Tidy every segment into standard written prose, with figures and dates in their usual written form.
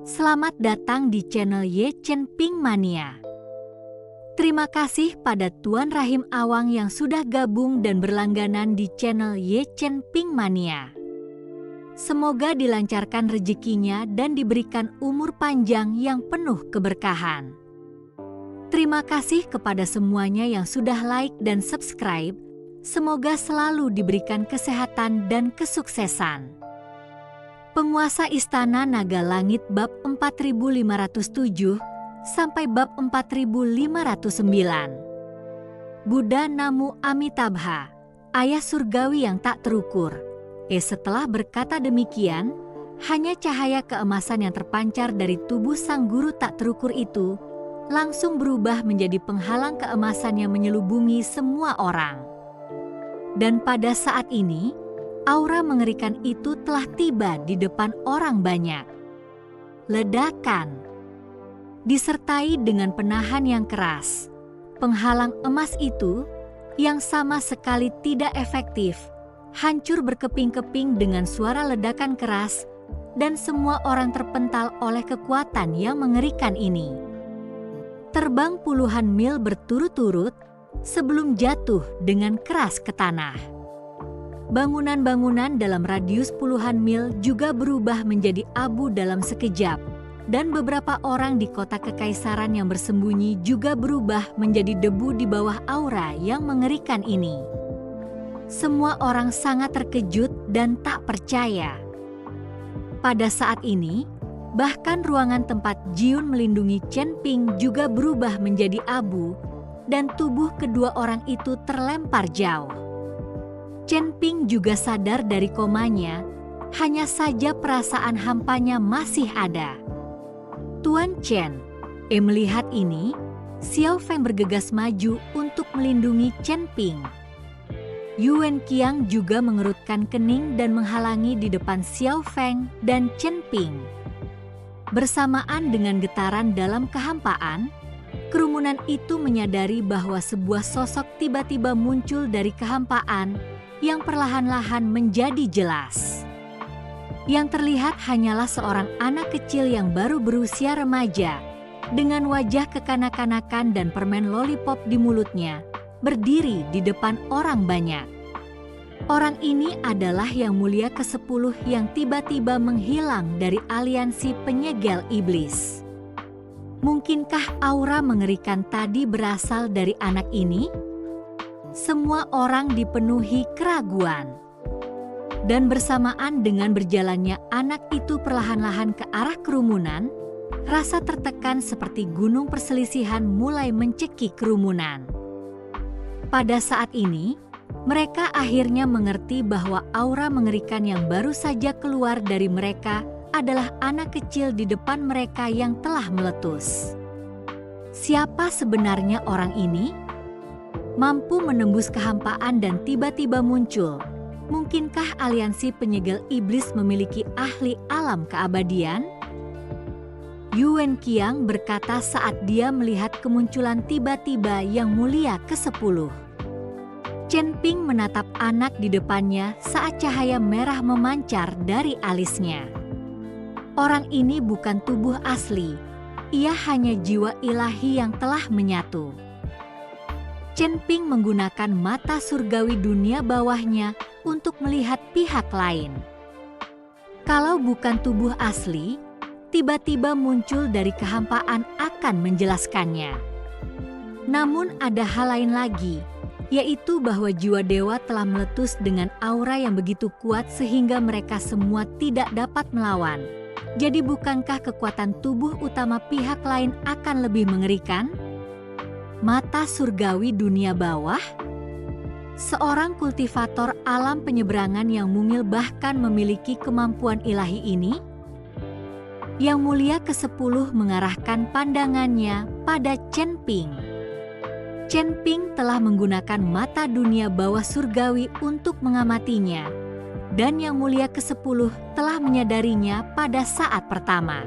Selamat datang di channel Ye Chen Ping Mania. Terima kasih pada Tuan Rahim Awang yang sudah gabung dan berlangganan di channel Ye Chen Ping Mania. Semoga dilancarkan rezekinya dan diberikan umur panjang yang penuh keberkahan. Terima kasih kepada semuanya yang sudah like dan subscribe. Semoga selalu diberikan kesehatan dan kesuksesan. Penguasa Istana Naga Langit bab 4507 sampai bab 4509. Buddha Namo Amitabha, ayah surgawi yang tak terukur. Setelah berkata demikian, hanya cahaya keemasan yang terpancar dari tubuh sang guru tak terukur itu langsung berubah menjadi penghalang keemasan yang menyelubungi semua orang. Dan pada saat ini, aura mengerikan itu telah tiba di depan orang banyak. Ledakan disertai dengan penahan yang keras. Penghalang emas itu yang sama sekali tidak efektif, hancur berkeping-keping dengan suara ledakan keras, dan semua orang terpental oleh kekuatan yang mengerikan ini. Terbang puluhan mil berturut-turut sebelum jatuh dengan keras ke tanah. Bangunan-bangunan dalam radius puluhan mil juga berubah menjadi abu dalam sekejap, dan beberapa orang di kota kekaisaran yang bersembunyi juga berubah menjadi debu di bawah aura yang mengerikan ini. Semua orang sangat terkejut dan tak percaya. Pada saat ini, bahkan ruangan tempat Jiun melindungi Chen Ping juga berubah menjadi abu, dan tubuh kedua orang itu terlempar jauh. Chen Ping juga sadar dari komanya, hanya saja perasaan hampanya masih ada. Tuan Chen, melihat ini, Xiao Feng bergegas maju untuk melindungi Chen Ping. Yuan Qiang juga mengerutkan kening dan menghalangi di depan Xiao Feng dan Chen Ping. Bersamaan dengan getaran dalam kehampaan, kerumunan itu menyadari bahwa sebuah sosok tiba-tiba muncul dari kehampaan yang perlahan-lahan menjadi jelas. Yang terlihat hanyalah seorang anak kecil yang baru berusia remaja, dengan wajah kekanak-kanakan dan permen lollipop di mulutnya, berdiri di depan orang banyak. Orang ini adalah Yang Mulia ke-10 yang tiba-tiba menghilang dari aliansi penyegel iblis. Mungkinkah aura mengerikan tadi berasal dari anak ini? Semua orang dipenuhi keraguan. Dan bersamaan dengan berjalannya anak itu perlahan-lahan ke arah kerumunan, rasa tertekan seperti gunung perselisihan mulai mencekik kerumunan. Pada saat ini, mereka akhirnya mengerti bahwa aura mengerikan yang baru saja keluar dari mereka adalah anak kecil di depan mereka yang telah meletus. Siapa sebenarnya orang ini? Mampu menembus kehampaan dan tiba-tiba muncul. Mungkinkah aliansi penyegel iblis memiliki ahli alam keabadian? Yuan Qiang berkata saat dia melihat kemunculan tiba-tiba Yang Mulia ke-10. Chen Ping menatap anak di depannya saat cahaya merah memancar dari alisnya. Orang ini bukan tubuh asli, ia hanya jiwa ilahi yang telah menyatu. Chen Ping menggunakan mata surgawi dunia bawahnya untuk melihat pihak lain. Kalau bukan tubuh asli, tiba-tiba muncul dari kehampaan akan menjelaskannya. Namun ada hal lain lagi, yaitu bahwa jiwa dewa telah meletus dengan aura yang begitu kuat sehingga mereka semua tidak dapat melawan. Jadi bukankah kekuatan tubuh utama pihak lain akan lebih mengerikan? Mata surgawi dunia bawah? Seorang kultivator alam penyeberangan yang mungil bahkan memiliki kemampuan ilahi ini? Yang Mulia ke-10 mengarahkan pandangannya pada Chen Ping. Chen Ping telah menggunakan mata dunia bawah surgawi untuk mengamatinya, dan Yang Mulia ke-10 telah menyadarinya pada saat pertama.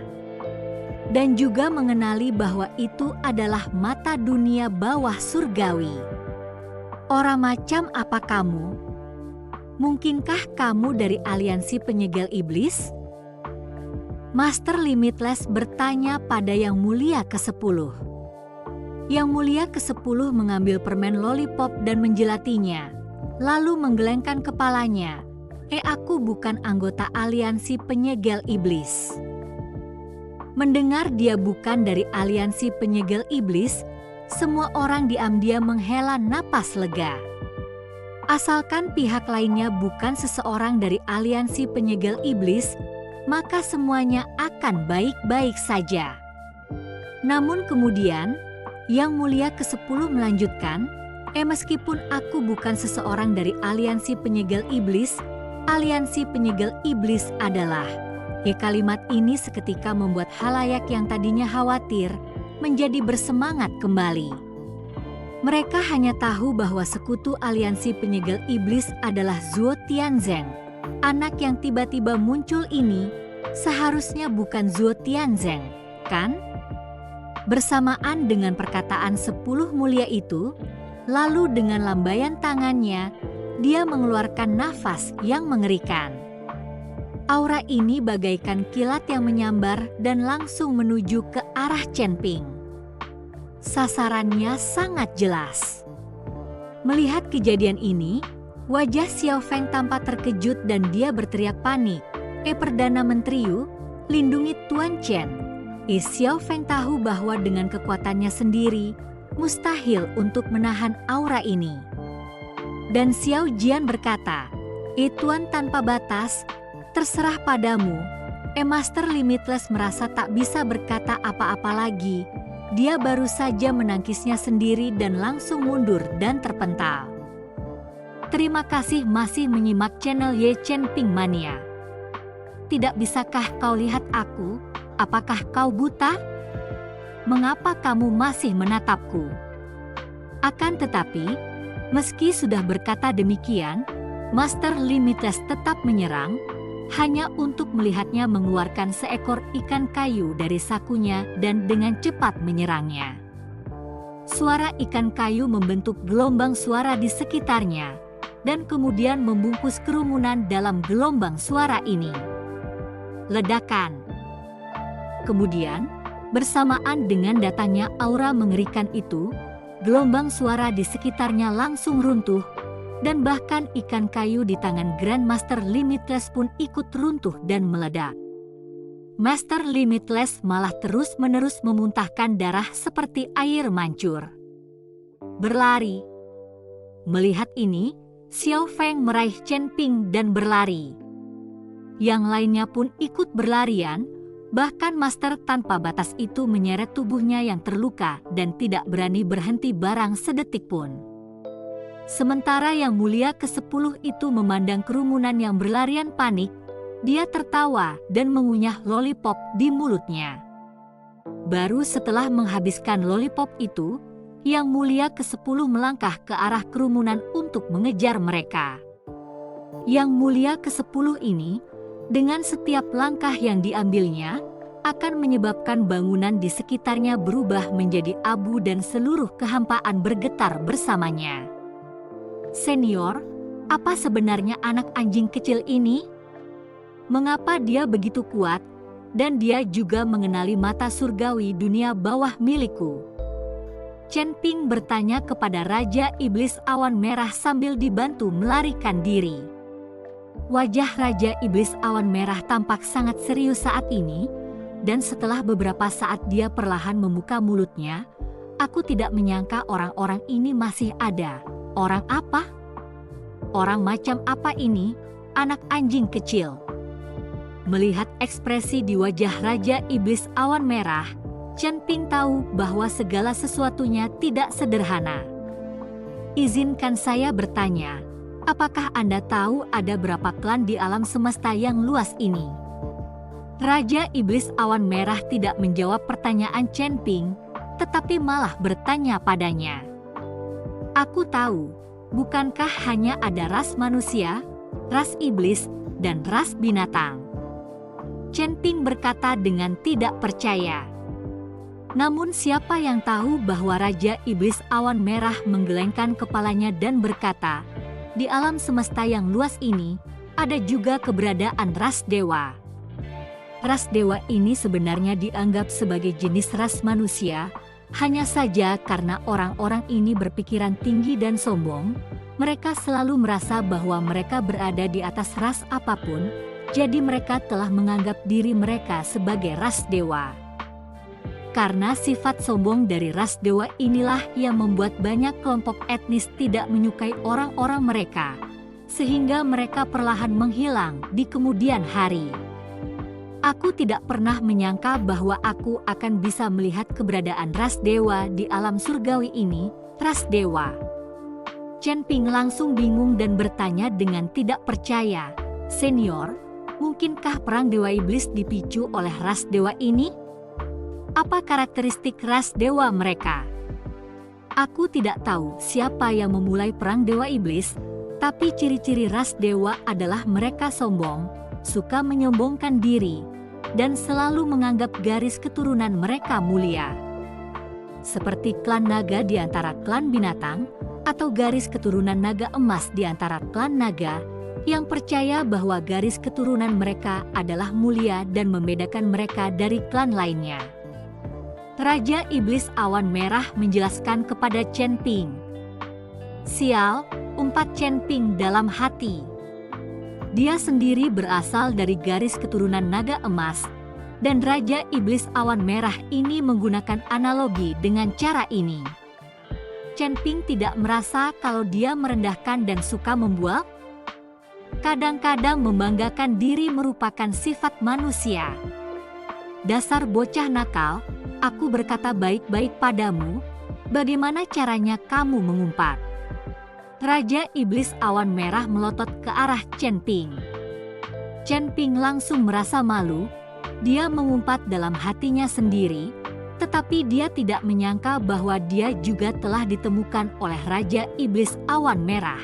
Dan juga mengenali bahwa itu adalah mata dunia bawah surgawi. Orang macam apa kamu? Mungkinkah kamu dari aliansi penyegel iblis? Master Limitless bertanya pada Yang Mulia ke-10. Yang Mulia ke-10 mengambil permen lollipop dan menjilatinya, lalu menggelengkan kepalanya. Aku bukan anggota aliansi penyegel iblis. Mendengar dia bukan dari aliansi penyegel iblis, semua orang diam-diam menghela napas lega. Asalkan pihak lainnya bukan seseorang dari aliansi penyegel iblis, maka semuanya akan baik-baik saja. Namun kemudian, Yang Mulia ke-10 melanjutkan, meskipun aku bukan seseorang dari aliansi penyegel iblis, aliansi penyegel iblis adalah. Kalimat ini seketika membuat halayak yang tadinya khawatir menjadi bersemangat kembali. Mereka hanya tahu bahwa sekutu aliansi penyegel iblis adalah Zhuo Tianzeng. Anak yang tiba-tiba muncul ini seharusnya bukan Zhuo Tianzeng, kan? Bersamaan dengan perkataan 10 mulia itu, lalu dengan lambaian tangannya, dia mengeluarkan nafas yang mengerikan. Aura ini bagaikan kilat yang menyambar dan langsung menuju ke arah Chen Ping. Sasarannya sangat jelas. Melihat kejadian ini, wajah Xiao Feng tampak terkejut dan dia berteriak panik. Perdana Menteri Yu, lindungi Tuan Chen. Xiao Feng tahu bahwa dengan kekuatannya sendiri, mustahil untuk menahan aura ini. Dan Xiao Jian berkata, Tuan tanpa batas, terserah padamu. Master Limitless merasa tak bisa berkata apa-apa lagi. Dia baru saja menangkisnya sendiri dan langsung mundur dan terpental. Terima kasih masih menyimak channel Ye Chen Ping Mania. Tidak bisakah kau lihat aku? Apakah kau buta? Mengapa kamu masih menatapku? Akan tetapi, meski sudah berkata demikian, Master Limitless tetap menyerang, hanya untuk melihatnya mengeluarkan seekor ikan kayu dari sakunya dan dengan cepat menyerangnya. Suara ikan kayu membentuk gelombang suara di sekitarnya, dan kemudian membungkus kerumunan dalam gelombang suara ini. Ledakan. Kemudian, bersamaan dengan datangnya aura mengerikan itu, gelombang suara di sekitarnya langsung runtuh, dan bahkan ikan kayu di tangan Grandmaster Limitless pun ikut runtuh dan meledak. Master Limitless malah terus-menerus memuntahkan darah seperti air mancur. Berlari. Melihat ini, Xiao Feng meraih Chen Ping dan berlari. Yang lainnya pun ikut berlarian, bahkan Master tanpa batas itu menyeret tubuhnya yang terluka dan tidak berani berhenti barang sedetik pun. Sementara Yang Mulia ke-10 itu memandang kerumunan yang berlarian panik, dia tertawa dan mengunyah lollipop di mulutnya. Baru setelah menghabiskan lollipop itu, Yang Mulia ke-10 melangkah ke arah kerumunan untuk mengejar mereka. Yang Mulia ke-10 ini, dengan setiap langkah yang diambilnya, akan menyebabkan bangunan di sekitarnya berubah menjadi abu dan seluruh kehampaan bergetar bersamanya. Senior, apa sebenarnya anak anjing kecil ini? Mengapa dia begitu kuat, dan dia juga mengenali mata surgawi dunia bawah milikku? Chen Ping bertanya kepada Raja Iblis Awan Merah sambil dibantu melarikan diri. Wajah Raja Iblis Awan Merah tampak sangat serius saat ini, dan setelah beberapa saat dia perlahan membuka mulutnya, aku tidak menyangka orang-orang ini masih ada. Orang apa? Orang macam apa ini, anak anjing kecil? Melihat ekspresi di wajah Raja Iblis Awan Merah, Chen Ping tahu bahwa segala sesuatunya tidak sederhana. Izinkan saya bertanya, apakah Anda tahu ada berapa klan di alam semesta yang luas ini? Raja Iblis Awan Merah tidak menjawab pertanyaan Chen Ping, tetapi malah bertanya padanya. Aku tahu, bukankah hanya ada ras manusia, ras iblis, dan ras binatang? Chen Ping berkata dengan tidak percaya. Namun siapa yang tahu bahwa Raja Iblis Awan Merah menggelengkan kepalanya dan berkata, di alam semesta yang luas ini, ada juga keberadaan ras dewa. ras dewa ini sebenarnya dianggap sebagai jenis ras manusia, hanya saja karena orang-orang ini berpikiran tinggi dan sombong, mereka selalu merasa bahwa mereka berada di atas ras apapun, jadi mereka telah menganggap diri mereka sebagai ras dewa. Karena sifat sombong dari ras dewa inilah yang membuat banyak kelompok etnis tidak menyukai orang-orang mereka, sehingga mereka perlahan menghilang di kemudian hari. Aku tidak pernah menyangka bahwa aku akan bisa melihat keberadaan ras dewa di alam surgawi ini, ras dewa. Chen Ping langsung bingung dan bertanya dengan tidak percaya, "Senior, mungkinkah perang dewa iblis dipicu oleh ras dewa ini? Apa karakteristik ras dewa mereka?" Aku tidak tahu siapa yang memulai perang dewa iblis, tapi ciri-ciri ras dewa adalah mereka sombong, suka menyombongkan diri, dan selalu menganggap garis keturunan mereka mulia. Seperti klan naga di antara klan binatang, atau garis keturunan naga emas di antara klan naga, yang percaya bahwa garis keturunan mereka adalah mulia dan membedakan mereka dari klan lainnya. Raja Iblis Awan Merah menjelaskan kepada Chen Ping. "Sial," umpat Chen Ping dalam hati. Dia sendiri berasal dari garis keturunan naga emas, dan Raja Iblis Awan Merah ini menggunakan analogi dengan cara ini. Chen Ping tidak merasa kalau dia merendahkan dan suka membual. Kadang-kadang membanggakan diri merupakan sifat manusia. "Dasar bocah nakal, aku berkata baik-baik padamu, bagaimana caranya kamu mengumpat?" Raja Iblis Awan Merah melotot ke arah Chen Ping. Chen Ping langsung merasa malu. Dia mengumpat dalam hatinya sendiri, tetapi dia tidak menyangka bahwa dia juga telah ditemukan oleh Raja Iblis Awan Merah.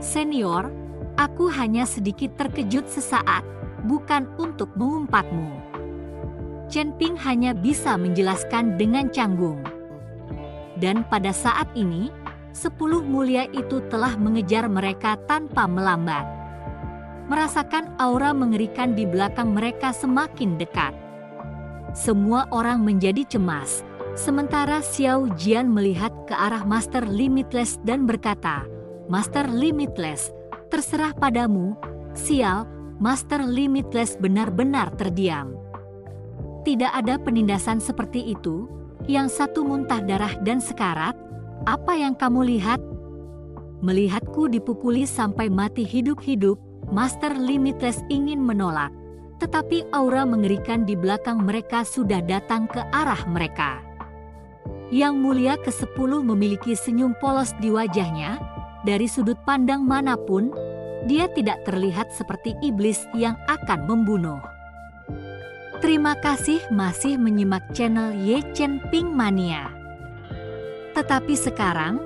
"Senior, aku hanya sedikit terkejut sesaat, bukan untuk mengumpatmu." Chen Ping hanya bisa menjelaskan dengan canggung. Dan pada saat ini, 10 mulia itu telah mengejar mereka tanpa melambat. Merasakan aura mengerikan di belakang mereka semakin dekat. Semua orang menjadi cemas, sementara Xiao Jian melihat ke arah Master Limitless dan berkata, "Master Limitless, terserah padamu." Sial, Master Limitless benar-benar terdiam. Tidak ada penindasan seperti itu, yang satu muntah darah dan sekarat. "Apa yang kamu lihat?" "Melihatku dipukuli sampai mati hidup-hidup," Master Limitless ingin menolak, tetapi aura mengerikan di belakang mereka sudah datang ke arah mereka. Yang mulia ke-10 memiliki senyum polos di wajahnya. Dari sudut pandang manapun, dia tidak terlihat seperti iblis yang akan membunuh. Terima kasih masih menyimak channel Ye Chen Ping Mania. Tetapi sekarang,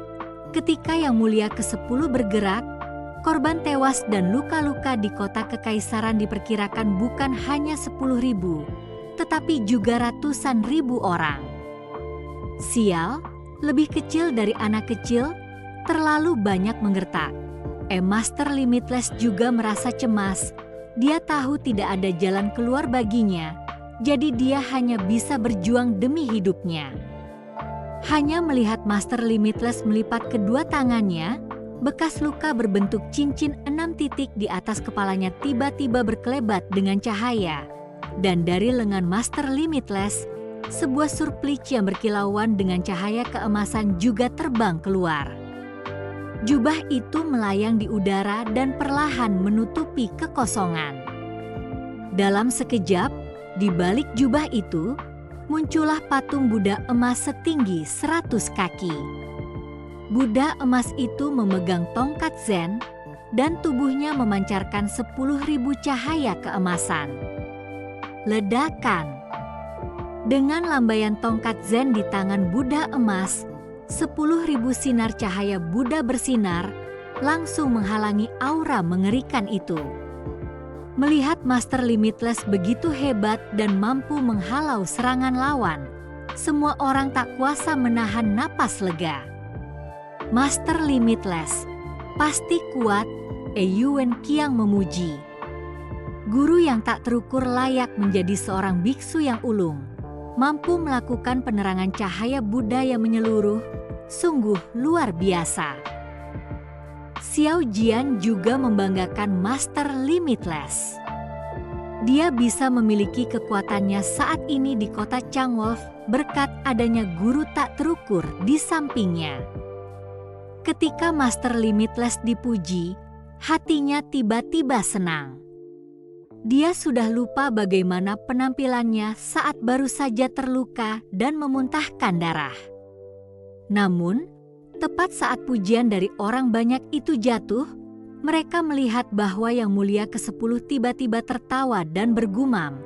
ketika Yang Mulia ke-10 bergerak, korban tewas dan luka-luka di kota kekaisaran diperkirakan bukan hanya 10.000, tetapi juga ratusan ribu orang. Sial, lebih kecil dari anak kecil, terlalu banyak menggertak. Master Limitless juga merasa cemas. Dia tahu tidak ada jalan keluar baginya, jadi dia hanya bisa berjuang demi hidupnya. Hanya melihat Master Limitless melipat kedua tangannya, bekas luka berbentuk cincin 6 titik di atas kepalanya tiba-tiba berkelebat dengan cahaya. Dan dari lengan Master Limitless, sebuah surplice yang berkilauan dengan cahaya keemasan juga terbang keluar. Jubah itu melayang di udara dan perlahan menutupi kekosongan. Dalam sekejap, di balik jubah itu, muncullah patung Buddha emas setinggi 100 kaki. Buddha emas itu memegang tongkat Zen, dan tubuhnya memancarkan 10.000 cahaya keemasan. Ledakan. Dengan lambaian tongkat Zen di tangan Buddha emas, 10.000 sinar cahaya Buddha bersinar, langsung menghalangi aura mengerikan itu. Melihat Master Limitless begitu hebat dan mampu menghalau serangan lawan, semua orang tak kuasa menahan napas lega. Master Limitless, pasti kuat, Yuan Qiang memuji. Guru yang tak terukur layak menjadi seorang biksu yang ulung, mampu melakukan penerangan cahaya Buddha yang menyeluruh, sungguh luar biasa. Xiao Jian juga membanggakan Master Limitless. Dia bisa memiliki kekuatannya saat ini di kota Changwolf berkat adanya guru tak terukur di sampingnya. Ketika Master Limitless dipuji, hatinya tiba-tiba senang. Dia sudah lupa bagaimana penampilannya saat baru saja terluka dan memuntahkan darah. Namun, tepat saat pujian dari orang banyak itu jatuh, mereka melihat bahwa Yang Mulia ke-10 tiba-tiba tertawa dan bergumam,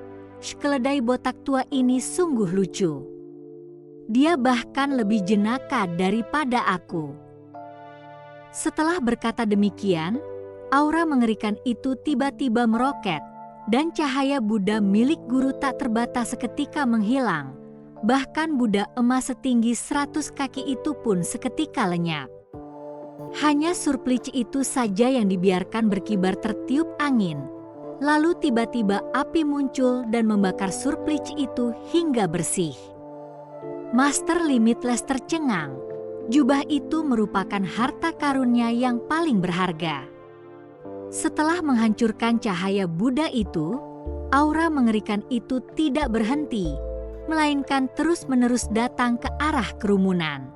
"Keledai botak tua ini sungguh lucu. Dia bahkan lebih jenaka daripada aku." Setelah berkata demikian, aura mengerikan itu tiba-tiba meroket, dan cahaya Buddha milik guru tak terbatas seketika menghilang. Bahkan Buddha emas setinggi 100 kaki itu pun seketika lenyap. Hanya surplice itu saja yang dibiarkan berkibar tertiup angin. Lalu tiba-tiba api muncul dan membakar surplice itu hingga bersih. Master Limitless tercengang. Jubah itu merupakan harta karunnya yang paling berharga. Setelah menghancurkan cahaya Buddha itu, aura mengerikan itu tidak berhenti, melainkan terus-menerus datang ke arah kerumunan.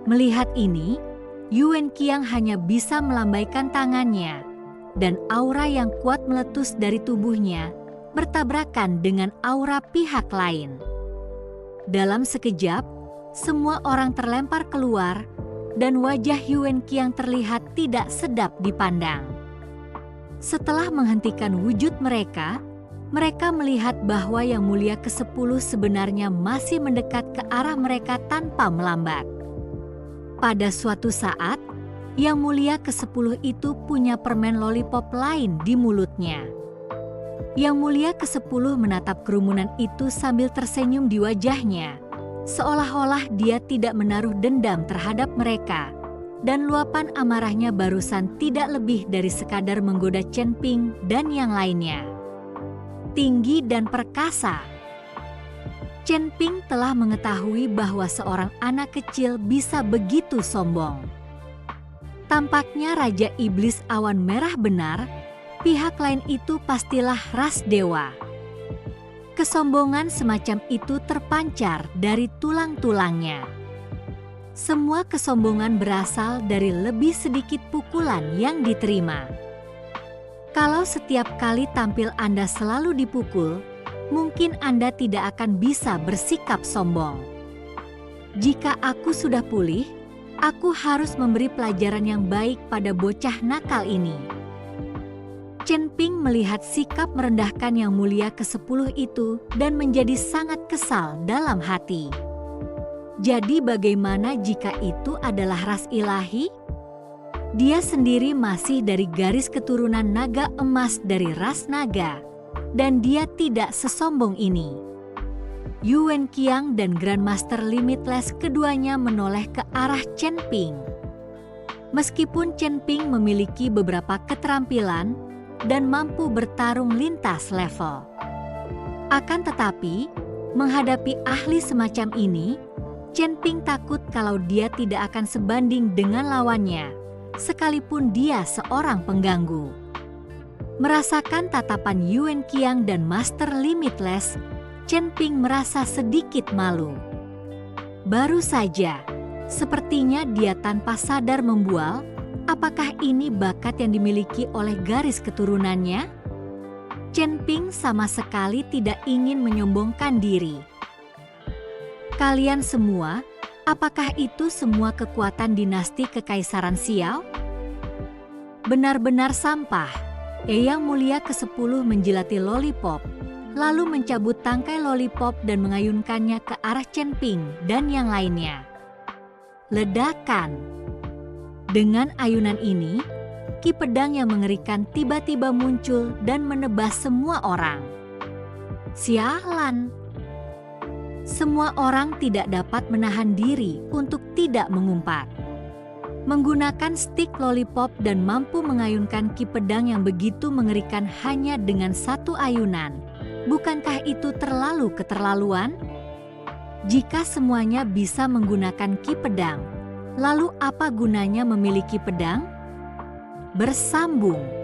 Melihat ini, Yuan Qiang hanya bisa melambaikan tangannya, dan aura yang kuat meletus dari tubuhnya bertabrakan dengan aura pihak lain. Dalam sekejap, semua orang terlempar keluar, dan wajah Yuan Qiang terlihat tidak sedap dipandang. Setelah menghentikan wujud mereka melihat bahwa Yang Mulia ke-10 sebenarnya masih mendekat ke arah mereka tanpa melambat. Pada suatu saat, Yang Mulia ke-10 itu punya permen lollipop lain di mulutnya. Yang Mulia ke-10 menatap kerumunan itu sambil tersenyum di wajahnya, seolah-olah dia tidak menaruh dendam terhadap mereka, dan luapan amarahnya barusan tidak lebih dari sekadar menggoda Chen Ping dan yang lainnya. Tinggi dan perkasa. Chen Ping telah mengetahui bahwa seorang anak kecil bisa begitu sombong. Tampaknya Raja Iblis Awan Merah benar, pihak lain itu pastilah ras dewa. Kesombongan semacam itu terpancar dari tulang-tulangnya. Semua kesombongan berasal dari lebih sedikit pukulan yang diterima. Kalau setiap kali tampil Anda selalu dipukul, mungkin Anda tidak akan bisa bersikap sombong. Jika aku sudah pulih, aku harus memberi pelajaran yang baik pada bocah nakal ini. Chen Ping melihat sikap merendahkan Yang Mulia ke-10 itu dan menjadi sangat kesal dalam hati. Jadi bagaimana jika itu adalah ras ilahi? Dia sendiri masih dari garis keturunan naga emas dari ras naga, dan dia tidak sesombong ini. Yuan Qiang dan Grandmaster Limitless keduanya menoleh ke arah Chen Ping. Meskipun Chen Ping memiliki beberapa keterampilan dan mampu bertarung lintas level, akan tetapi menghadapi ahli semacam ini, Chen Ping takut kalau dia tidak akan sebanding dengan lawannya, sekalipun dia seorang pengganggu. Merasakan tatapan Yuan Qiang dan Master Limitless, Chen Ping merasa sedikit malu. Baru saja, sepertinya dia tanpa sadar membual, apakah ini bakat yang dimiliki oleh garis keturunannya? Chen Ping sama sekali tidak ingin menyombongkan diri. Kalian semua, apakah itu semua kekuatan dinasti Kekaisaran Xiao? Benar-benar sampah. Yang Mulia ke-10 menjilati lollipop, lalu mencabut tangkai lollipop dan mengayunkannya ke arah Chen Ping dan yang lainnya. Ledakan. Dengan ayunan ini, ki pedang yang mengerikan tiba-tiba muncul dan menebas semua orang. Sialan. Semua orang tidak dapat menahan diri untuk tidak mengumpat. menggunakan stik lollipop dan mampu mengayunkan ki pedang yang begitu mengerikan hanya dengan satu ayunan. Bukankah itu terlalu keterlaluan? Jika semuanya bisa menggunakan ki pedang, lalu apa gunanya memiliki pedang? Bersambung.